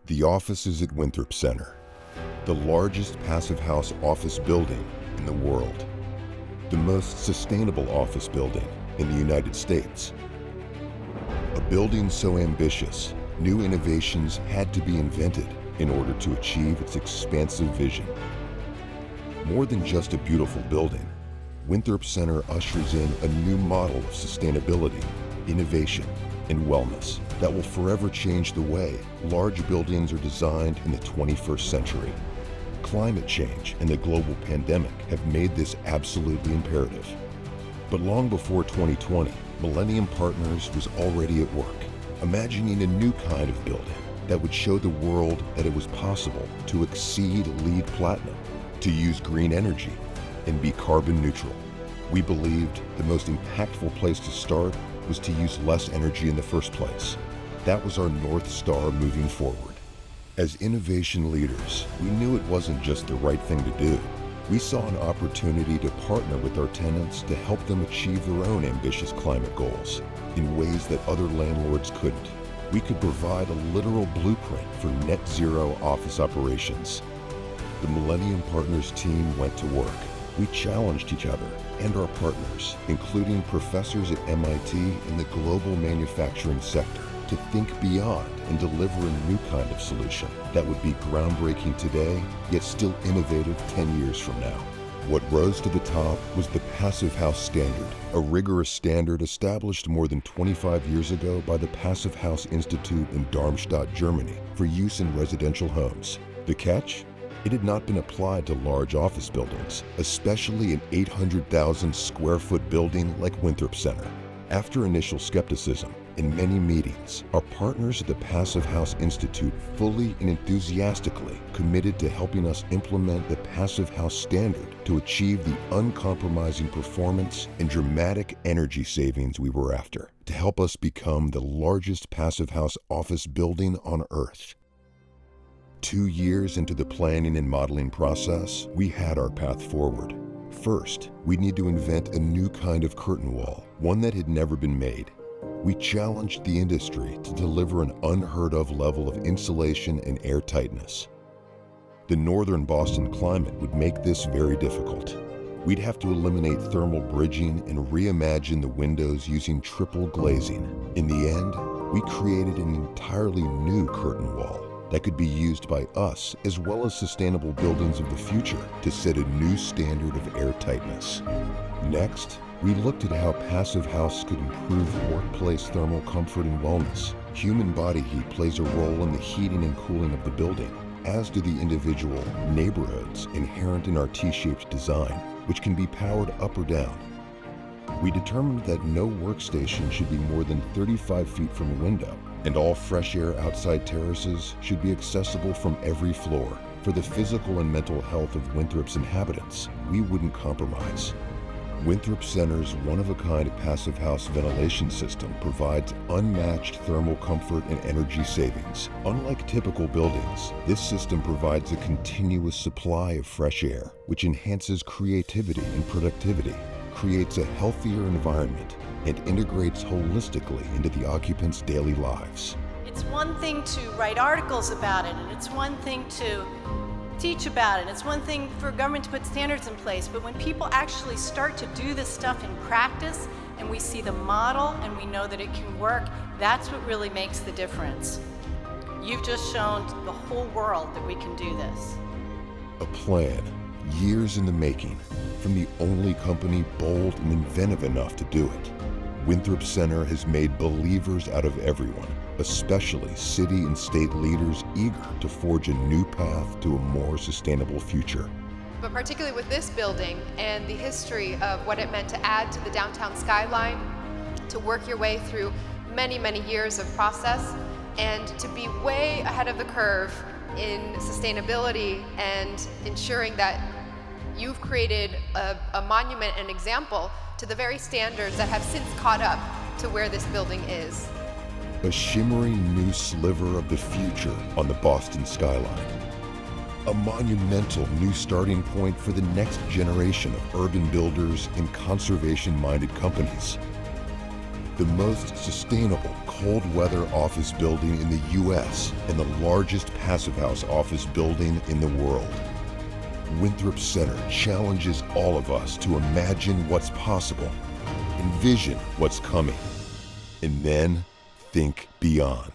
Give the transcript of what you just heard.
The office is at Winthrop Center, the largest passive house office building in the world, the most sustainable office building in the United States. A building so ambitious, new innovations had to be invented in order to achieve its expansive vision. More than just a beautiful building, Winthrop Center ushers in a new model of sustainability, innovation, and wellness that will forever change the way large buildings are designed in the 21st century. Climate change and the global pandemic have made this absolutely imperative. But long before 2020, Millennium Partners was already at work, imagining a new kind of building that would show the world that it was possible to exceed LEED Platinum, to use green energy, and be carbon neutral. We believed the most impactful place to start was to use less energy in the first place. That was our North Star moving forward. As innovation leaders, we knew it wasn't just the right thing to do. We saw an opportunity to partner with our tenants to help them achieve their own ambitious climate goals in ways that other landlords couldn't. We could provide a literal blueprint for net zero office operations. The Millennium Partners team went to work. We challenged each other and our partners, including professors at MIT in the global manufacturing sector, to think beyond and deliver a new kind of solution that would be groundbreaking today, yet still innovative 10 years from now. What rose to the top was the Passive House Standard, a rigorous standard established more than 25 years ago by the Passive House Institute in Darmstadt, Germany, for use in residential homes. The catch? It had not been applied to large office buildings, especially an 800,000 square foot building like Winthrop Center. After initial skepticism, in many meetings, our partners at the Passive House Institute fully and enthusiastically committed to helping us implement the Passive House Standard to achieve the uncompromising performance and dramatic energy savings we were after, to help us become the largest passive house office building on Earth. 2 years into the planning and modeling process, we had our path forward. First, we need to invent a new kind of curtain wall, one that had never been made. We challenged the industry to deliver an unheard of level of insulation and air tightness. The northern Boston climate would make this very difficult. We'd have to eliminate thermal bridging and reimagine the windows using triple glazing. In the end, we created an entirely new curtain wall that could be used by us as well as sustainable buildings of the future to set a new standard of air tightness. Next, we looked at how passive house could improve workplace thermal comfort and wellness. Human body heat plays a role in the heating and cooling of the building, as do the individual neighborhoods inherent in our T-shaped design, which can be powered up or down. We determined that no workstation should be more than 35 feet from a window, and all fresh air outside terraces should be accessible from every floor. For the physical and mental health of Winthrop's inhabitants, we wouldn't compromise. Winthrop Center's one-of-a-kind passive house ventilation system provides unmatched thermal comfort and energy savings. Unlike typical buildings, this system provides a continuous supply of fresh air, which enhances creativity and productivity, creates a healthier environment, and integrates holistically into the occupants' daily lives. It's one thing to write articles about it, and it's one thing to teach about it. It's one thing for government to put standards in place, but when people actually start to do this stuff in practice, and we see the model and we know that it can work, that's what really makes the difference. You've just shown the whole world that we can do this. A plan, years in the making, from the only company bold and inventive enough to do it. Winthrop Center has made believers out of everyone, especially city and state leaders eager to forge a new path to a more sustainable future. But particularly with this building and the history of what it meant to add to the downtown skyline, to work your way through many, many years of process, and to be way ahead of the curve in sustainability and ensuring that you've created a monument and example to the very standards that have since caught up to where this building is. A shimmering new sliver of the future on the Boston skyline. A monumental new starting point for the next generation of urban builders and conservation-minded companies. the most sustainable cold weather office building in the U.S. and the largest passive house office building in the world. Winthrop Center challenges all of us to imagine what's possible, envision what's coming, and then think beyond.